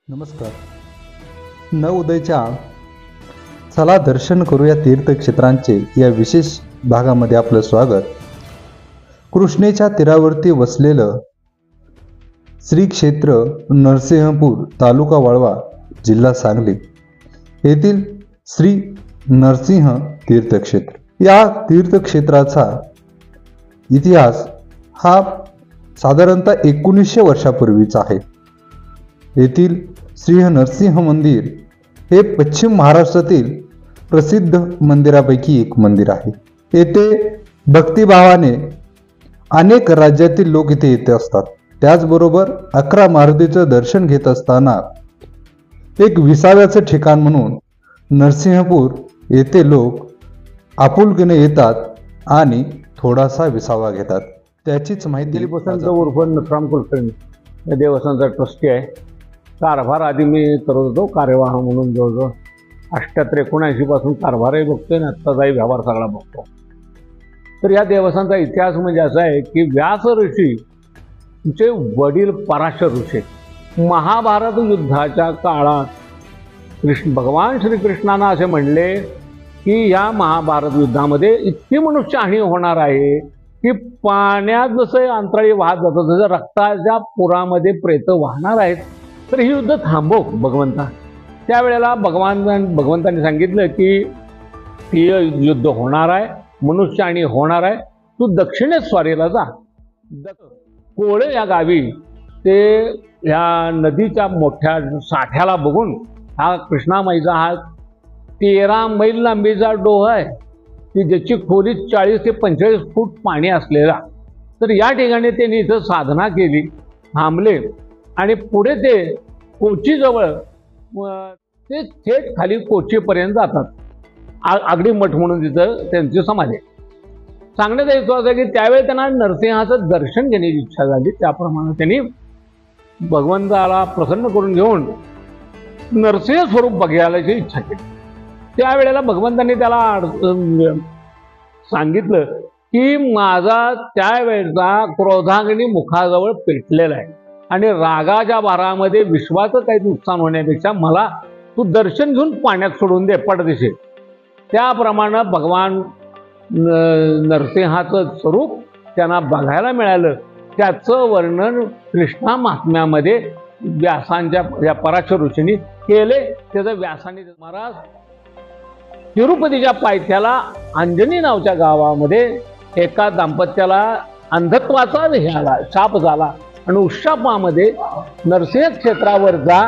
नमस्कार. नवोदयच्या चला दर्शन करूया तीर्थक्षेत्रांचे या विशेष भागामध्ये आपलं स्वागत. कृष्णेच्या तीरावरती वसलेलं श्री क्षेत्र नरसिंहपूर, तालुका वाळवा, जिल्हा सांगली येथील श्री नरसिंह तीर्थक्षेत्र. या तीर्थक्षेत्राचा इतिहास हा साधारणतः 1900 वर्षापूर्वीचा आहे. येथील श्री नरसिंह मंदिर हे पश्चिम महाराष्ट्रातील प्रसिद्ध मंदिरापैकी एक मंदिर आहे. येथे भक्तिभावाने अनेक राज्यातील लोक इथे येत असतात. त्याचबरोबर 11 मारुतीचं दर्शन घेत असताना एक विसाव्याचं ठिकाण म्हणून नरसिंहपूर येथे लोक आपुलकीने येतात आणि थोडासा विसावा घेतात. त्याचीच माहिती दिलीप वसंत उर्फ नथराम कुलकर्णी या देवस्थानचा ट्रस्टी आहे. कारभार आधी मी करत होतो कार्यवाह म्हणून. जवळजवळ 78-79 पासून कारभारही बघतोय आणि आत्ताचाही व्यवहार सगळा बघतो. तर या देवस्थानचा इतिहास म्हणजे असा आहे की व्यास ऋषीचे वडील पराशर ऋषी महाभारत युद्धाच्या काळात भगवान श्रीकृष्णांना असे म्हणले की या महाभारत युद्धामध्ये इतकी मनुष्यहानी होणार आहे की पाण्यात जसं अंतराळी वाहत जातं तसं रक्ताच्या पुरामध्ये प्रेत वाहणार आहेत, तर ही युद्ध थांबव भगवंता. त्यावेळेला भगवंतांनी सांगितलं की ही युद्ध होणार आहे, मनुष्यहानी होणार आहे, तू दक्षिणेस स्वारीला जा. कोळे या गावी ते ह्या नदीच्या मोठ्या साठ्याला बघून हा कृष्णामाईचा हा 13 मैल लांबीचा डोह आहे की ज्याची खोली 40 ते 45 फूट पाणी असलेला. तर या ठिकाणी त्यांनी इथं साधना केली, थांबले आणि पुढे ते कोचीजवळ ते थेट खाली कोचीपर्यंत जातात. आगडी मठ म्हणून तिथं त्यांची समाधी आहे. सांगण्यात येतो असं की त्यावेळी त्यांना नरसिंहाचं दर्शन घेण्याची इच्छा झाली. त्याप्रमाणे त्यांनी भगवंताला प्रसन्न करून घेऊन नरसिंह स्वरूप बघायची इच्छा केली. त्यावेळेला भगवंतांनी त्याला सांगितलं की माझा त्यावेळेचा क्रोधाग्नी मुखाजवळ पेटलेला आहे आणि रागाच्या भारामध्ये विश्वाचं काही नुकसान होण्यापेक्षा मला तू दर्शन घेऊन पाण्यात सोडून दे पडदिशी. त्याप्रमाणे भगवान नरसिंहाचं स्वरूप त्यांना बघायला मिळालं. त्याचं वर्णन कृष्णा महात्म्यामध्ये व्यासांच्या या पराशर ऋषींनी केले. त्याचं व्यासांनी महाराज तिरुपतीच्या पायथ्याला अंजनी नावच्या गावामध्ये एका दाम्पत्याला अंधत्वाचा शाप झाला आणि उशापामध्ये नरसिंह क्षेत्रावर जा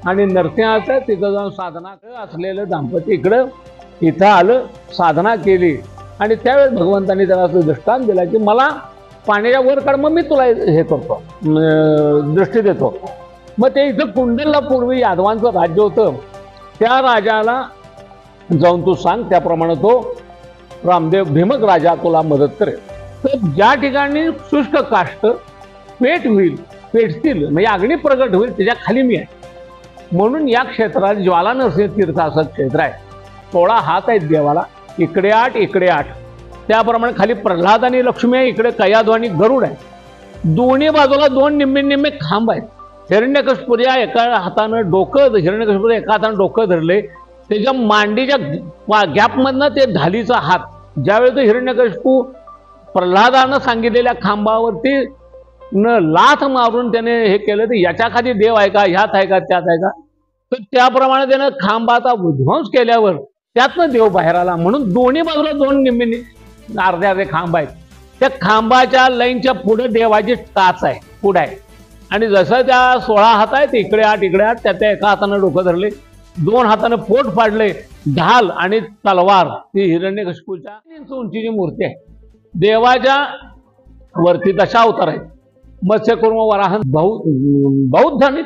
आणि नरसिंहाचं तिथं जाऊन साधना असलेलं दाम्पत्य इथं आलं, साधना केली आणि त्यावेळेस भगवंतांनी त्याला असं दृष्टांत दिला की मला पाण्याच्या वर काढ, मग मी तुला हे करतो, दृष्टी देतो. मग ते इथं कुंडलला पूर्वी यादवांचं राज्य होतं. त्या राजाला जाऊन तू सांग, त्याप्रमाणे तो रामदेव भीमक राजा तुला मदत करेल. तर ज्या ठिकाणी शुष्क काष्ट पेटतील म्हणजे अग्नी प्रगट होईल त्याच्या खाली मी आहे. म्हणून या क्षेत्रात ज्वाला नरसिंह तीर्थ असं क्षेत्र आहे. 16 हात आहेत देवाला, इकडे 8 इकडे 8. त्याप्रमाणे खाली प्रल्हाद आणि लक्ष्मी आहे, इकडे कयाधू आणि गरुड आहे. दोन्ही बाजूला 2 निम्मे खांब आहेत. हिरण्यकशिपुया एका हातानं डोकं, हिरण्यकशिपुया एका हातानं डोकं धरले, त्याच्या मांडीच्या गॅपमधनं ते ढालीचा हात. ज्यावेळी तो हिरण्यकशिपू प्रल्हादानं सांगितलेल्या खांबावरती लाथ मारून त्याने हे केलं तर याच्या खाली देव आहे का, ह्यात आहे का, त्यात आहे का, तर त्याप्रमाणे त्यानं खांबाचा विध्वंस केल्यावर त्यातनं देव बाहेर आला. म्हणून दोन्ही बाजूला 2 निम्मे अर्धे खांब आहेत. त्या खांबाच्या लाईनच्या पुढे देवाची टाच आहे, पुढे आहे. आणि जसं त्या 16 हात आहेत, इकडे 8 इकडे 8, त्या एका हातानं डोकं धरले, 2 हातानं पोट फाडले, ढाल आणि तलवार. ती हिरण्यकशिपूच्या 3 इंच उंचीची मूर्ती आहे. देवाच्या वरती दशा अवतार आहेत. मत्स्यकूर्म, वराहन, बौद्ध आणि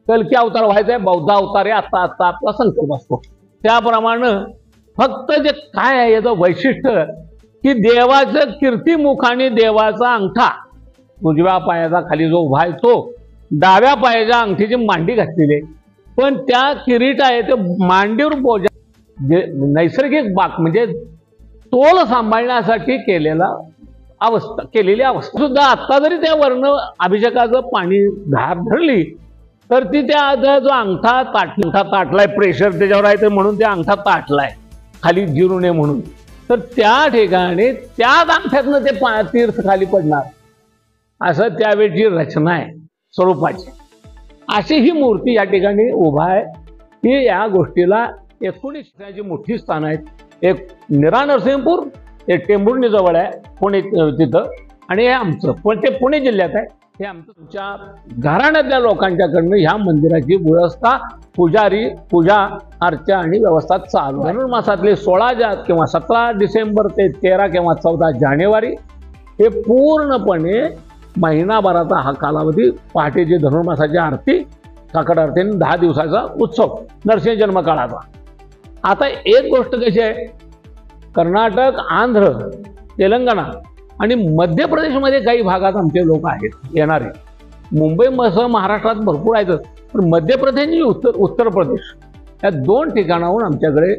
कल्की अवतार व्हायचा आहे. बौद्ध अवतार आहे आता आपला संकल्प असतो. त्याप्रमाणे फक्त जे काय आहे याचं वैशिष्ट्य की देवाचं कीर्तिमुख आणि देवाचा अंगठा उजव्या पायाचा खाली जो उभा आहे तो डाव्या पायाच्या अंगठीची मांडी घातलेली आहे. पण त्या किरीट आहे ते मांडीवर बोजा नैसर्गिक बाक म्हणजे तोल सांभाळण्यासाठी केलेली अवस्था सुद्धा. आता जरी त्या वर्ण अभिषेकाचं पाणी धार धरली तर ती त्या जो अंगठा ताटलाय, प्रेशर त्याच्यावर आहे, तर म्हणून ते अंगठा ताटलाय खाली जिरू नये म्हणून. तर त्या ठिकाणी त्याच अंगठ्यातनं ते तीर्थ खाली पडणार, असं त्यावेळची रचना आहे स्वरूपाची. अशी ही मूर्ती या ठिकाणी उभा आहे. ही या गोष्टीला 19 मोठी स्थान आहेत. एक निरा नरसिंहपूर, एक टेंभुर्णी जवळ आहे पुणे तिथं, आणि हे आमचं पण ते पुणे जिल्ह्यात आहे. हे आमचं तुमच्या घराण्यातल्या लोकांच्याकडनं ह्या मंदिराची व्यवस्था, पुजारी, पूजा अर्चा आणि व्यवस्था चालू. धनुर्मासातले 16 किंवा 17 डिसेंबर ते 13 किंवा 14 जानेवारी हे पूर्णपणे महिनाभराचा हा कालावधी. पहाटेची धनुर्मासाची आरती, काकड आरती, 10 दिवसाचा उत्सव नरसिंह जन्म काळाचा. आता एक गोष्ट कशी आहे, कर्नाटक, आंध्र, तेलंगणा आणि मध्य प्रदेशमध्ये काही भागात आमचे लोक आहेत येणारे. मुंबईसह महाराष्ट्रात भरपूर आहेत, पण मध्य प्रदेश आणि उत्तर प्रदेश या 2 ठिकाणाहून आमच्याकडे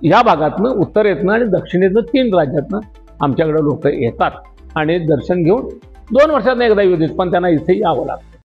या भागातनं, उत्तरेतनं आणि दक्षिणेतनं 3 राज्यातनं आमच्याकडे लोक येतात आणि दर्शन घेऊन 2 वर्षातनं एकदा येऊ देत, पण त्यांना इथे यावं लागतं.